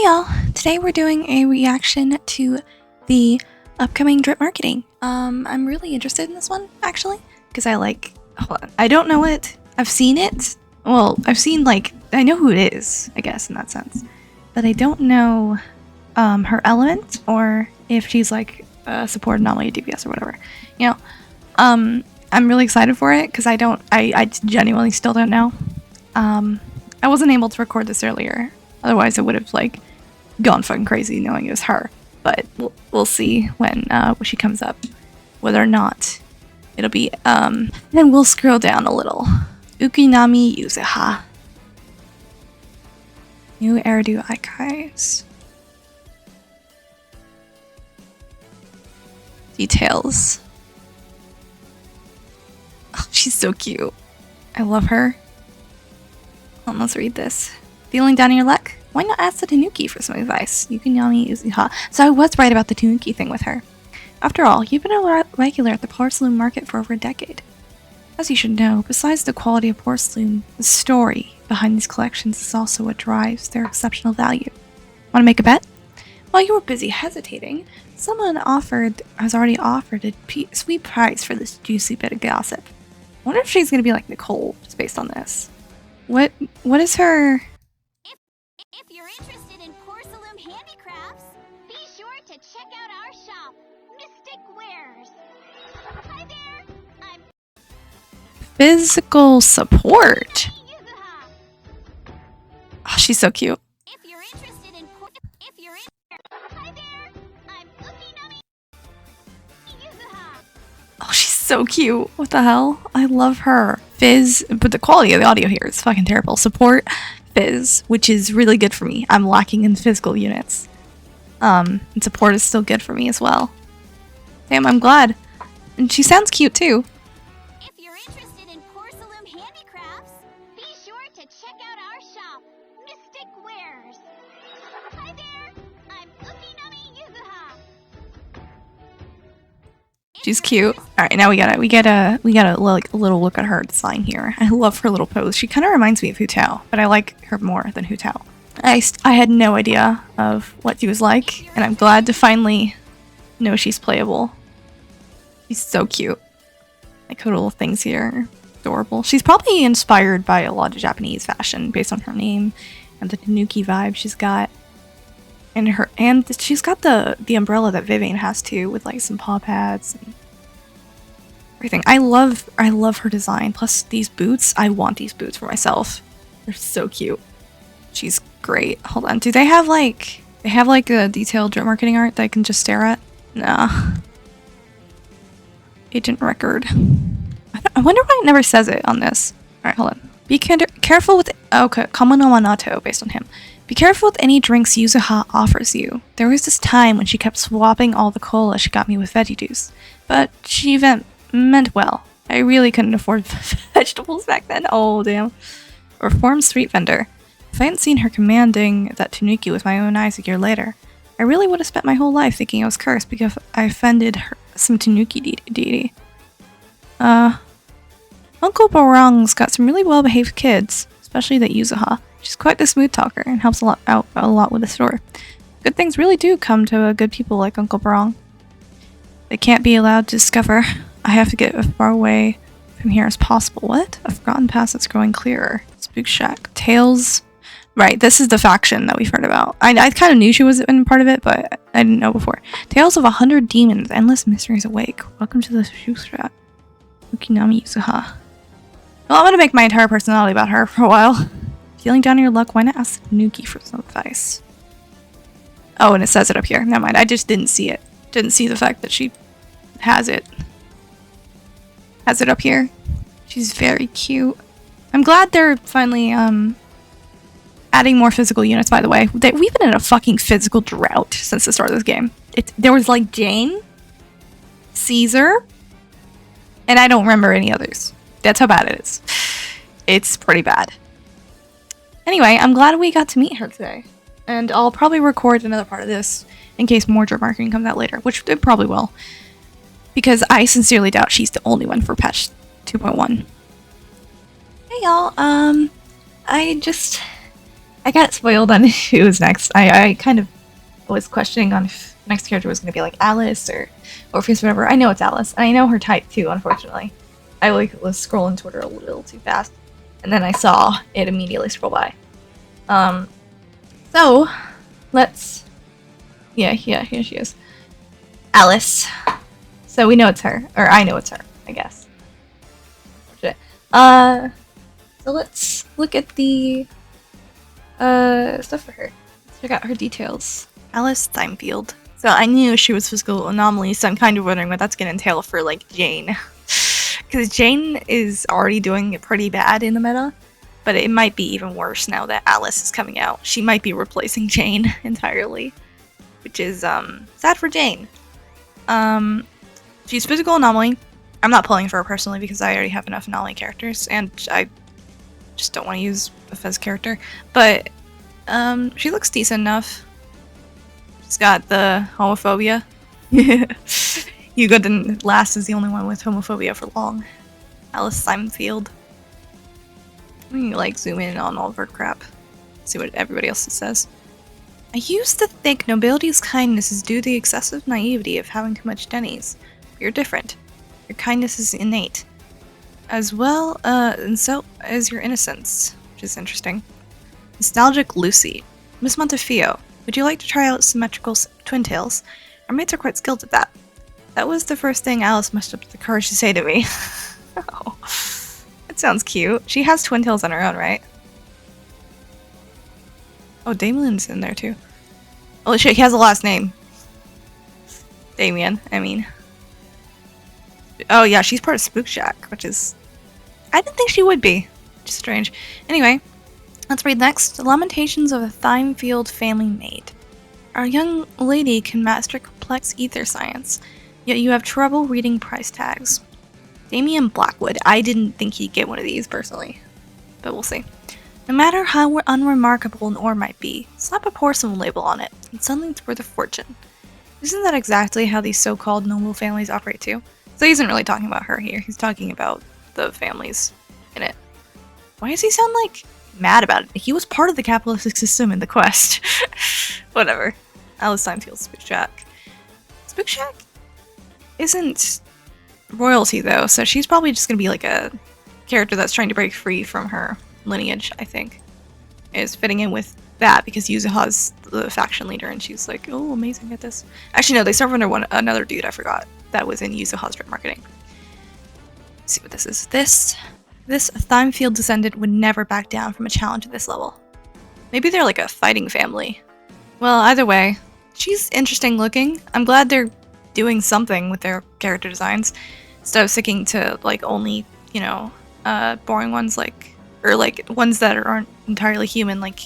y'all, today we're doing a reaction to the upcoming drip marketing. I'm really interested in this one, actually, because hold on, I don't know it, I've seen it, well, I know who it is, I guess, in that sense, but I don't know, her element, or if she's like a support anomaly DPS or whatever, you know. I'm really excited for it, because I genuinely still don't know. I wasn't able to record this earlier, otherwise I would have, gone fucking crazy knowing it was her. But we'll see when she comes up, whether or not it'll be, then we'll scroll down a little. Ukinami Yuzuha. New Eridu Ikais. Details. Oh, she's so cute. I love her. Let's read this. Feeling down in your luck? Why not ask the Tanuki for some advice? Ukinami Yuzuha. So I was right about the Tanuki thing with her. After all, you've been a regular at the porcelain market for over a decade. As you should know, besides the quality of porcelain, the story behind these collections is also what drives their exceptional value. Want to make a bet? While you were busy hesitating, someone has already offered a sweet price for this juicy bit of gossip. I wonder if she's going to be like Nicole, just based on this. What is her... If you're interested in porcelain handicrafts, be sure to check out our shop, Mystic Wares. Hi there, I'm Physical support. Yuzuha. Oh, she's so cute. If you're interested in Hi there, I'm Ukinami Yuzuha. Oh, she's so cute. What the hell? I love her. Fizz, but the quality of the audio here is fucking terrible. Support Fizz, which is really good for me. I'm lacking in physical units. And support is still good for me as well. Damn, I'm glad. And she sounds cute too. If you're interested in porcelain handicrafts, be sure to check out our shop, Mystic Wares. Hi there, I'm Ukinami Yuzuha. She's cute. All right, now we get a little look at her design here. I love her little pose. She kind of reminds me of Hu Tao, but I like her more than Hu Tao. I had no idea of what she was like, and I'm glad to finally know she's playable. She's so cute. Like her little things here are adorable. She's probably inspired by a lot of Japanese fashion based on her name and the Tanuki vibe she's got. And she's got the umbrella that Vivian has too, with like some paw pads and everything. I love her design. Plus these boots, I want these boots for myself. They're so cute. She's great. Hold on, do they have like a detailed drip marketing art that I can just stare at? Nah. Agent record. I wonder why it never says it on this. All right, hold on. Be careful with okay, Kamo no Manato based on him. Be careful with any drinks Yuzuha offers you. There was this time when she kept swapping all the cola she got me with veggie juice. But she meant well. I really couldn't afford vegetables back then. Oh, damn. Reformed street vendor. If I hadn't seen her commanding that Tanuki with my own eyes a year later, I really would have spent my whole life thinking I was cursed because I offended some Tanuki deity. Uncle Barong's got some really well-behaved kids, especially that Yuzuha. She's quite the smooth talker and helps out a lot with the store. Good things really do come to good people like Uncle Barong. They can't be allowed to discover. I have to get as far away from here as possible. What? A forgotten past that's growing clearer. Spook Shack. Tales. Right, this is the faction that we've heard about. I kind of knew she was in part of it, but I didn't know before. Tales of 100 demons. Endless mysteries awake. Welcome to the Spook Shack. Ukinami Yuzuha. Well, I'm gonna make my entire personality about her for a while. Feeling down on your luck, why not ask the Tanuki for some advice? Oh, and it says it up here. Never mind, I just didn't see it. Didn't see the fact that she has it. Has it up here. She's very cute. I'm glad they're finally, adding more physical units, by the way. We've been in a fucking physical drought since the start of this game. There was, like, Jane, Caesar, and I don't remember any others. That's how bad it is. It's pretty bad. Anyway, I'm glad we got to meet her today. And I'll probably record another part of this in case more drip marketing comes out later, which it probably will. Because I sincerely doubt she's the only one for patch 2.1. Hey y'all, I I got spoiled on who was next. I kind of was questioning on if the next character was going to be like Alice or Orpheus or whatever. I know it's Alice, and I know her type too, unfortunately. I was scrolling Twitter a little too fast, and then I saw it immediately scroll by. So, let's... Yeah, here she is. Alice. So we know it's her. Or I know it's her, I guess. So let's look at the stuff for her. Let's check out her details. Alice Thymefield. So I knew she was physical anomaly, so I'm kind of wondering what that's going to entail for, like, Jane. Because Jane is already doing it pretty bad in the meta, but it might be even worse now that Alice is coming out. She might be replacing Jane entirely, which is sad for Jane. She's physical anomaly. I'm not pulling for her personally because I already have enough anomaly characters, and I just don't want to use a Fez character. But she looks decent enough. She's got the homophobia. Hugo didn't last as the only one with homophobia for long. Alice Thymefield. Let me like zoom in on all of her crap. See what everybody else says. I used to think nobility's kindness is due to the excessive naivety of having too much Denny's. But you're different. Your kindness is innate. As well, and so is your innocence, which is interesting. Nostalgic Lucy. Miss Montefiore, would you like to try out symmetrical twin tails? Our mates are quite skilled at that. That was the first thing Alice mustered up the courage to say to me. Oh, that sounds cute. She has twin tails on her own, right? Oh, Damien's in there too. Oh shit, he has a last name. Damien, I mean. Oh yeah, she's part of Spook Shack, which is... I didn't think she would be. Which is strange. Anyway, let's read next. The Lamentations of a Thymefield Family Maid. Our young lady can master complex ether science, yet you have trouble reading price tags. Damien Blackwood. I didn't think he'd get one of these, personally. But we'll see. No matter how unremarkable an ore might be, slap a porcelain label on it, and suddenly it's worth a fortune. Isn't that exactly how these so-called noble families operate too? So he isn't really talking about her here, he's talking about the families in it. Why does he sound like mad about it? He was part of the capitalistic system in the quest. Whatever. Alice Thymefield, Spook Shack. Spook Shack isn't royalty though, so she's probably just gonna be like a character that's trying to break free from her lineage, I think. Is fitting in with that because Yuzuha's the faction leader and she's like, oh, amazing at this. Actually, no, they serve under another dude, I forgot, that was in Yuzuha's direct marketing. Let's see what this is. This Thymefield descendant would never back down from a challenge at this level. Maybe they're like a fighting family. Well, either way, she's interesting looking. I'm glad they're doing something with their character designs instead of sticking to like only, you know, boring ones like, or like ones that aren't entirely human, like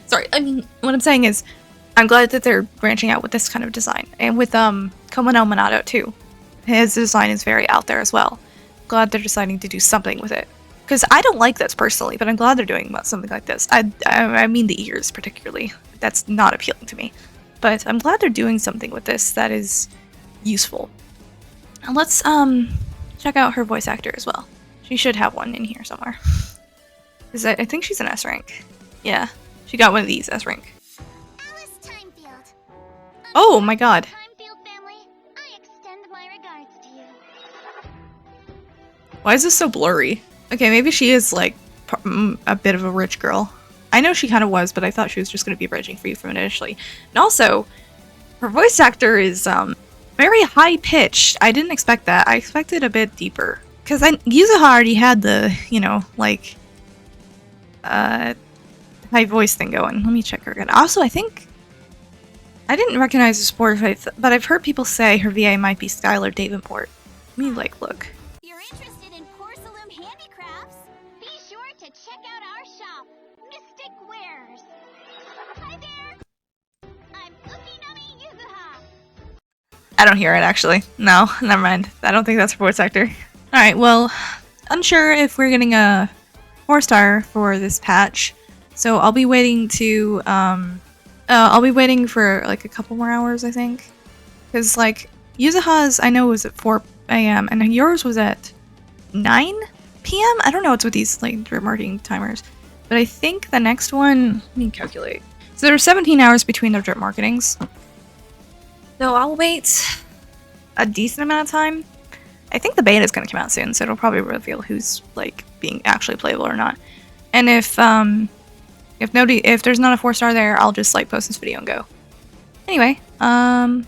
sorry, I mean, what I'm saying is, I'm glad that they're branching out with this kind of design. And with Komono Minato too. His design is very out there as well. Glad they're deciding to do something with it. Because I don't like this personally, but I'm glad they're doing something like this. I mean the ears particularly. That's not appealing to me. But I'm glad they're doing something with this that is useful. And let's check out her voice actor as well. She should have one in here somewhere. Because I think she's an S rank. Yeah, she got one of these S rank. Alice Thymefield. Oh my god. Thymefield family, I extend my regards to you. Why is this so blurry? Okay, maybe she is like a bit of a rich girl. I know she kind of was, but I thought she was just going to be breaking free from it initially. And also, her voice actor is very high pitched. I didn't expect that. I expected a bit deeper. Because Yuzuha already had the, you know, like, high voice thing going. Let me check her again. Also, I think I didn't recognize the sport, but I've heard people say her VA might be Skylar Davenport. Let me, like, look. If you're interested in porcelain handicrafts, be sure to check out our shop, Mystic Wares. Hi there! I'm Ukinami Yuzuha. I don't hear it, actually. No, never mind. I don't think that's her voice actor. Alright, well, unsure if we're getting a 4-star for this patch, so I'll be waiting to, I'll be waiting for, like, a couple more hours, I think. Because, like, Yuzuha's, I know, was at 4 a.m., and yours was at 9 p.m.? I don't know what's with these, like, marketing timers. But I think the next one, let me calculate. So there are 17 hours between their drip marketings. So I'll wait a decent amount of time. I think the beta is going to come out soon, so it'll probably reveal who's like being actually playable or not. And if there's not a 4-star there, I'll just like post this video and go. Anyway, if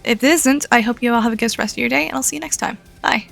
it isn't, I hope you all have a good rest of your day, and I'll see you next time. Bye.